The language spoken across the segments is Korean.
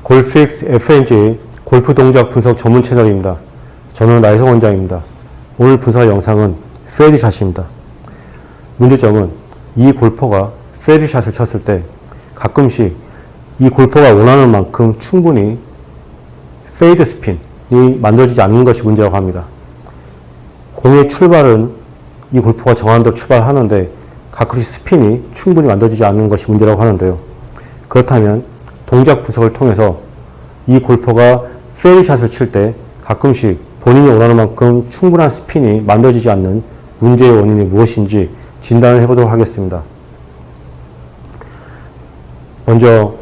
골픽스 FNG 골프 동작 분석 전문 채널입니다. 저는 나혜성 원장입니다. 오늘 분석 영상은 페이드샷입니다. 문제점은 이 골퍼가 페이드샷을 쳤을 때 가끔씩 이 골퍼가 원하는 만큼 충분히 페이드 스핀이 만들어지지 않는 것이 문제라고 합니다. 공의 출발은 이 골퍼가 정한 대로 출발하는데 가끔씩 스핀이 충분히 만들어지지 않는 것이 문제라고 하는데요. 그렇다면 동작 분석을 통해서 이 골퍼가 페이드샷을 칠 때 가끔씩 본인이 원하는 만큼 충분한 스핀이 만들어지지 않는 문제의 원인이 무엇인지 진단을 해보도록 하겠습니다. 먼저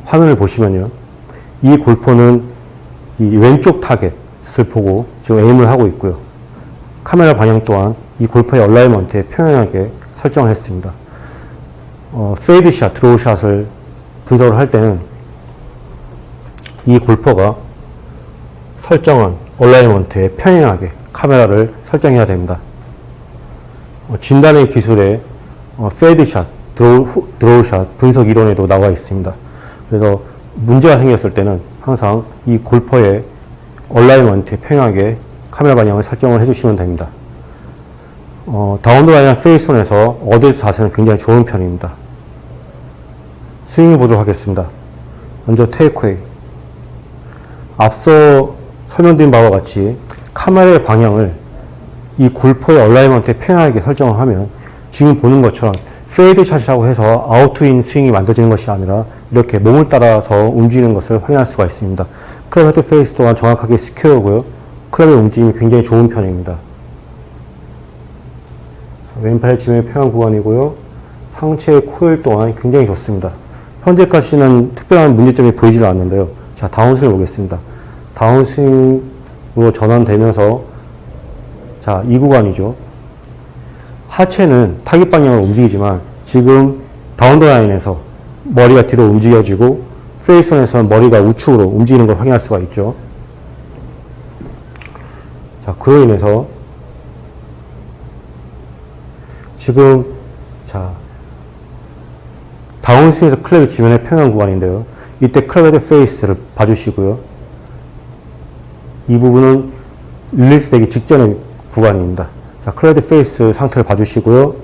화면을 보시면요. 이 골퍼는 이 왼쪽 타겟을 보고 지금 에임을 하고 있고요. 카메라 방향 또한 이 골퍼의 얼라이먼트에 평행하게 설정을 했습니다. 페이드샷, 드로우샷을 분석을 할 때는 이 골퍼가 설정한 얼라이먼트에 평행하게 카메라를 설정해야 됩니다. 진단의 기술에 페이드샷, 드로우샷 분석 이론에도 나와 있습니다. 그래서 문제가 생겼을 때는 항상 이 골퍼의 얼라이먼트에 평행하게 카메라 방향을 설정을 해주시면 됩니다. 다운드 라인한 페이스온에서 어드레스 자세는 굉장히 좋은 편입니다. 스윙해 보도록 하겠습니다. 먼저 테이크웨이. 앞서 설명드린 바와 같이 카메라의 방향을 이 골퍼의 얼라이먼트에 평행하게 설정을 하면 지금 보는 것처럼 페이드샷이라고 해서 아웃인 스윙이 만들어지는 것이 아니라 이렇게 몸을 따라서 움직이는 것을 확인할 수가 있습니다. 클럽 헤드 페이스 또한 정확하게 스퀘어고요. 클럽의 움직임이 굉장히 좋은 편입니다. 왼팔의 지면의 평행 구간이고요. 상체의 코일 또한 굉장히 좋습니다. 현재까지는 특별한 문제점이 보이지 않는데요. 자, 다운스윙을 보겠습니다. 다운스윙으로 전환되면서 자, 이 구간이죠. 하체는 타깃 방향으로 움직이지만 지금 다운더 라인에서 머리가 뒤로 움직여지고 페이스온에서는 머리가 우측으로 움직이는 걸 확인할 수가 있죠. 자, 그로 인해서 지금 자, 다운스윙에서 클럽이 지면에 평행 구간인데요. 이때 클럽 헤드 페이스를 봐주시고요. 이 부분은 릴리스 되기 직전의 구간입니다. 자, 클럽 헤드 페이스 상태를 봐주시고요.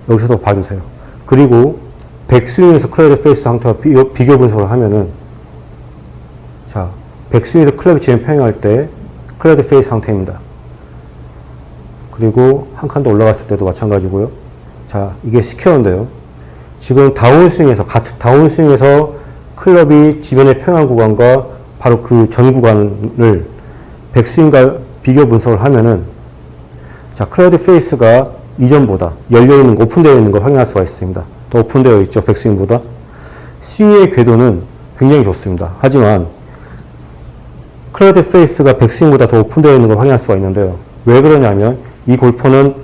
여기서도 봐주세요. 그리고 백스윙에서 클럽 헤드 페이스 상태와 비교 분석을 하면은 자, 백스윙에서 클럽이 지면 평행할 때 클럽 헤드 페이스 상태입니다. 그리고 한 칸 더 올라갔을 때도 마찬가지고요. 자, 이게 스퀘어인데요. 지금 다운스윙에서 클럽이 지면에 평행한 구간과 바로 그 전 구간을 백스윙과 비교 분석을 하면은 자, 클럽 헤드 페이스가 이전보다 열려있는 거, 오픈되어 있는 걸 확인할 수가 있습니다. 더 오픈되어 있죠, 백스윙보다. 스윙의 궤도는 굉장히 좋습니다. 하지만 클럽 헤드 페이스가 백스윙보다 더 오픈되어 있는 걸 확인할 수가 있는데요. 왜 그러냐면 이 골퍼는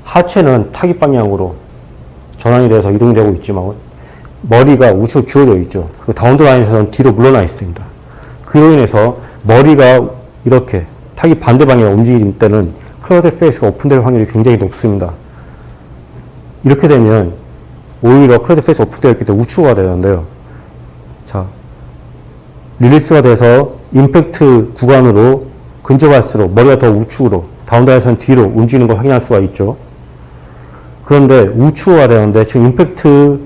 하체는 타깃 방향으로 전환이 돼서 이동되고 있지만 머리가 우측으로 기울어져 있죠. 그 다운드 라인에서는 뒤로 물러나 있습니다. 그로 인해서 머리가 이렇게 타깃 반대 방향으로 움직일 때는 클럽 헤드 페이스가 오픈될 확률이 굉장히 높습니다. 이렇게 되면 오히려 클럽 헤드 페이스 오픈되어 있기 때문에 우측으로 되는데요. 자, 릴리스가 돼서 임팩트 구간으로 근접할수록 머리가 더 우측으로, 다운다운에서는 뒤로 움직이는 걸 확인할 수가 있죠. 그런데 우측으로 되는데 지금 임팩트가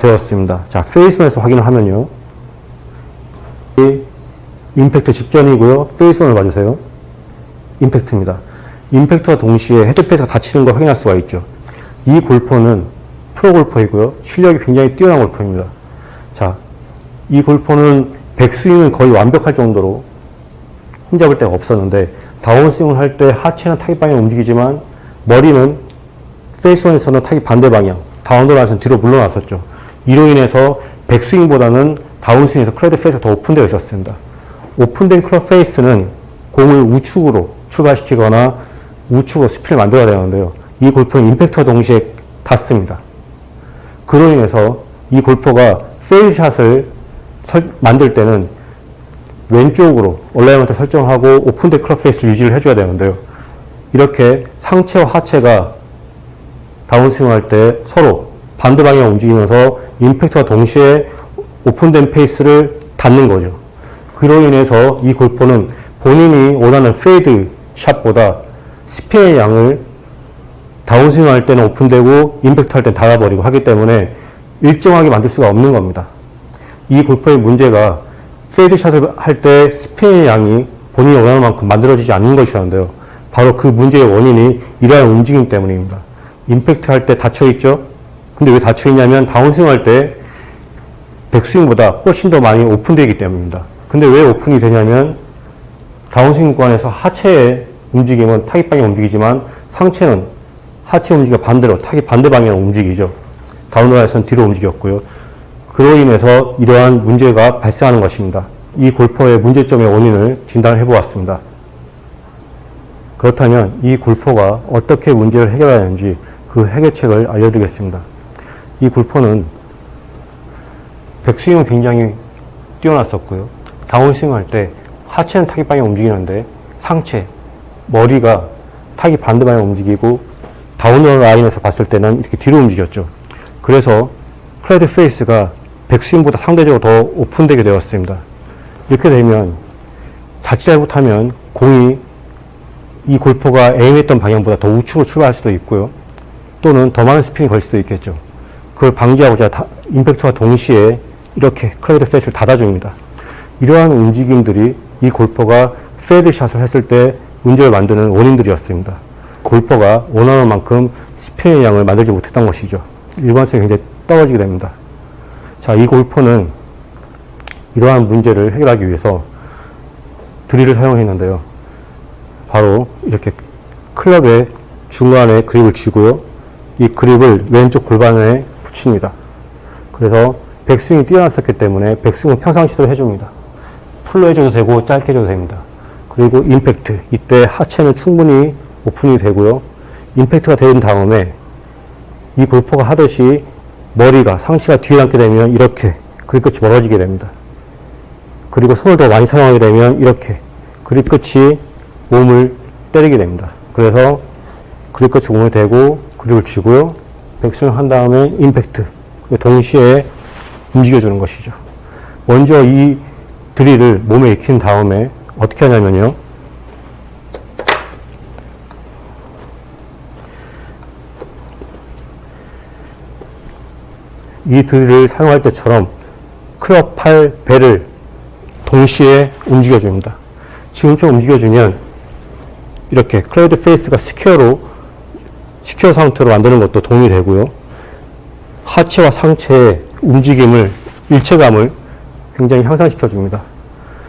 되었습니다. 자, 페이스온에서 확인을 하면요. 임팩트 직전이고요. 페이스온을 봐주세요. 임팩트입니다. 임팩트와 동시에 헤드페이스가 닫히는 걸 확인할 수가 있죠. 이 골퍼는 프로 골퍼이고요. 실력이 굉장히 뛰어난 골퍼입니다. 자, 이 골퍼는 백스윙은 거의 완벽할 정도로 흠잡을 데가 없었는데 다운스윙을 할 때 하체는 타깃 방향 움직이지만 머리는 페이스온에서는 타깃 반대 방향, 다운더라인에서는 뒤로 물러났었죠. 이로 인해서 백스윙보다는 다운스윙에서 클럽 헤드 페이스가 더 오픈되어 있었습니다. 오픈된 클럽 페이스는 공을 우측으로 출발시키거나 우측으로 스핀을 만들어야 되는데요. 이 골퍼는 임팩트와 동시에 닿습니다. 그로 인해서 이 골퍼가 페이드샷을 만들 때는 왼쪽으로 얼라이먼트 설정하고 오픈된 클럽 페이스를 유지를 해줘야 되는데요. 이렇게 상체와 하체가 다운스윙 할 때 서로 반대 방향 움직이면서 임팩트와 동시에 오픈된 페이스를 닫는 거죠. 그로 인해서 이 골퍼는 본인이 원하는 페이드 샷보다 스피의 양을 다운스윙 할 때는 오픈되고 임팩트 할 때는 닫아버리고 하기 때문에 일정하게 만들 수가 없는 겁니다. 이 골퍼의 문제가 페이드 샷을 할 때 스피의 양이 본인이 원하는 만큼 만들어지지 않는 것이었는데요. 바로 그 문제의 원인이 이러한 움직임 때문입니다. 임팩트 할 때 닫혀있죠? 근데 왜 닫혀있냐면 다운스윙 할 때 백스윙보다 훨씬 더 많이 오픈되기 때문입니다. 근데 왜 오픈이 되냐면 다운스윙 구간에서 하체의 움직임은 타깃 방향 움직이지만 상체는 하체 움직이가 반대로 타깃 반대 방향으로 움직이죠. 다운드라에서는 뒤로 움직였고요. 그로 인해서 이러한 문제가 발생하는 것입니다. 이 골퍼의 문제점의 원인을 진단을 해보았습니다. 그렇다면 이 골퍼가 어떻게 문제를 해결하는지 그 해결책을 알려드리겠습니다. 이 골퍼는 백스윙은 굉장히 뛰어났었고요. 다운스윙 할 때 하체는 타깃 방향 움직이는데 상체, 머리가 타깃 반대 방향 움직이고 다운드 라인에서 봤을 때는 이렇게 뒤로 움직였죠. 그래서 클라우드 페이스가 백스윙보다 상대적으로 더 오픈되게 되었습니다. 이렇게 되면 자칫 잘못하면 공이 이 골퍼가 에임했던 방향보다 더 우측으로 출발할 수도 있고요. 또는 더 많은 스핀이 걸 수도 있겠죠. 그걸 방지하고자 임팩트와 동시에 이렇게 클라우드 페이스를 닫아줍니다. 이러한 움직임들이 이 골퍼가 페이드 샷을 했을 때 문제를 만드는 원인들이었습니다. 골퍼가 원하는 만큼 스피의 양을 만들지 못했던 것이죠. 일관성이 굉장히 떨어지게 됩니다. 자, 이 골퍼는 이러한 문제를 해결하기 위해서 드릴을 사용했는데요. 바로 이렇게 클럽의 중간에 그립을 쥐고요. 이 그립을 왼쪽 골반에 붙입니다. 그래서 백스윙이 뛰어났었기 때문에 백스윙은 평상시대로 해줍니다. 풀로 해줘도 되고 짧게 해줘도 됩니다. 그리고 임팩트, 이때 하체는 충분히 오픈이 되고요. 임팩트가 된 다음에 이 골퍼가 하듯이 머리가, 상체가 뒤에 남게 되면 이렇게 그립 끝이 멀어지게 됩니다. 그리고 손을 더 많이 사용하게 되면 이렇게 그립 끝이 몸을 때리게 됩니다. 그래서 그립 끝이 몸을 대고 그립을 쥐고요. 백스윙 한 다음에 임팩트, 동시에 움직여주는 것이죠. 먼저 이 드릴을 몸에 익힌 다음에 어떻게 하냐면요. 이 드릴을 사용할 때처럼 클럽 팔 배를 동시에 움직여줍니다. 지금처럼 움직여주면 이렇게 클라우드 페이스가 스퀘어 상태로 만드는 것도 도움이 되고요. 하체와 상체의 움직임을, 일체감을 굉장히 향상시켜 줍니다.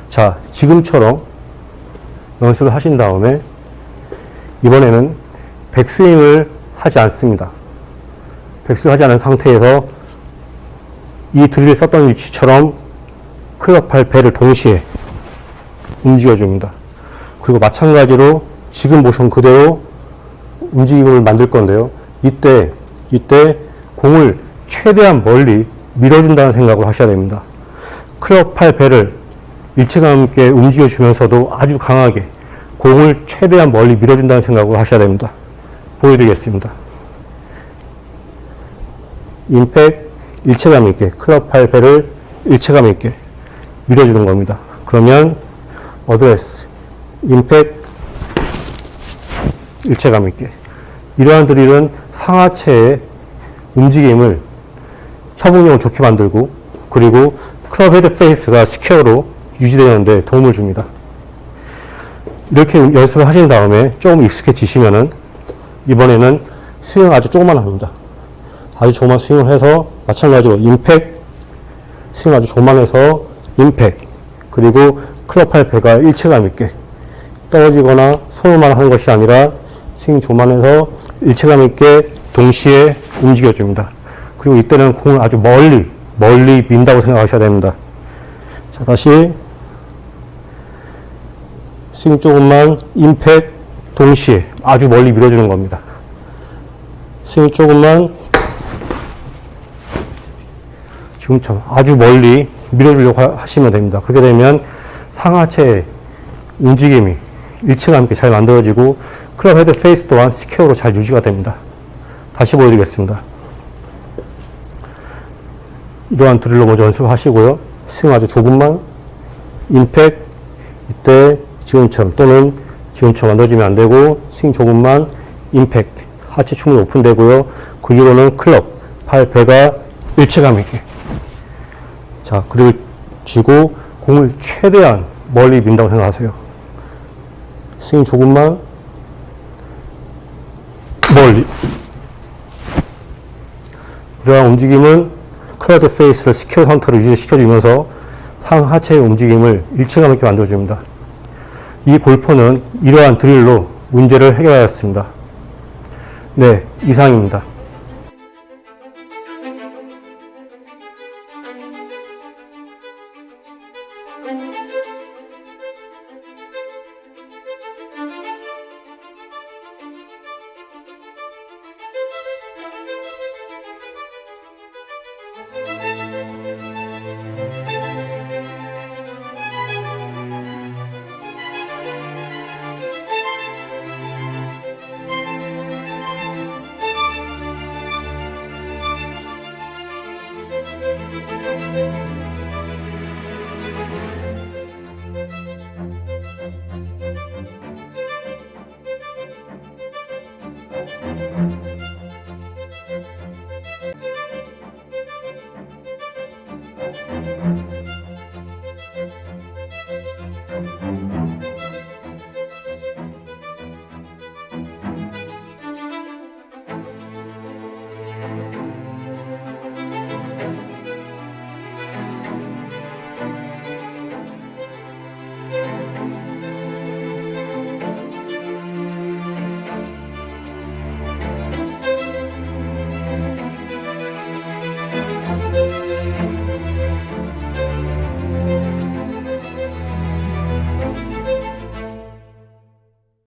자, 지금처럼 연습을 하신 다음에 이번에는 백스윙을 하지 않습니다. 백스윙을 하지 않은 상태에서 이 드릴을 썼던 위치처럼 클럽 팔 배를 동시에 움직여줍니다. 그리고 마찬가지로 지금 모션 그대로 움직임을 만들 건데요. 이때 공을 최대한 멀리 밀어준다는 생각을 하셔야 됩니다. 클럽 팔 배를 일체감 있게 움직여주면서도 아주 강하게 공을 최대한 멀리 밀어준다는 생각을 하셔야 됩니다. 보여드리겠습니다. 임팩, 일체감 있게 클럽 팔 배를 일체감 있게 밀어주는 겁니다. 그러면 어드레스, 임팩, 일체감 있게. 이러한 드릴은 상하체의 움직임을 협응력을 좋게 만들고 그리고 클럽 헤드 페이스가 스퀘어로 유지되는데 도움을 줍니다. 이렇게 연습을 하신 다음에 조금 익숙해지시면은 이번에는 스윙을 아주 조금만 합니다. 아주 조금만 스윙을 해서 마찬가지로 임팩, 스윙 아주 조금만 해서 임팩, 그리고 클럽 팔 배가 일체감 있게 떨어지거나 손으로만 하는 것이 아니라 스윙 조만해서 일체감 있게 동시에 움직여줍니다. 그리고 이때는 공을 아주 멀리 민다고 생각하셔야 됩니다. 자, 다시 스윙 조금만, 임팩, 동시에 아주 멀리 밀어주는 겁니다. 스윙 조금만, 지금처럼 아주 멀리 밀어주려고 하시면 됩니다. 그렇게 되면 상하체의 움직임이 일체감 있게 잘 만들어지고 클럽 헤드 페이스 또한 스퀘어로 잘 유지가 됩니다. 다시 보여드리겠습니다. 이러한 드릴로 먼저 연습하시고요. 스윙 아주 조금만, 임팩, 이때 지금처럼 또는 지금처럼 넣어주면 안 되고, 스윙 조금만, 임팩, 하체 충분히 오픈되고요. 그 이후로는 클럽, 팔, 배가 일체감 있게. 자, 그리고 쥐고 공을 최대한 멀리 민다고 생각하세요. 스윙 조금만, 멀리. 이러한 움직임은 클라우드 페이스를 스퀘어 상태로 유지시켜주면서 상하체의 움직임을 일체감 있게 만들어줍니다. 이 골퍼는 이러한 드릴로 문제를 해결하였습니다. 네, 이상입니다.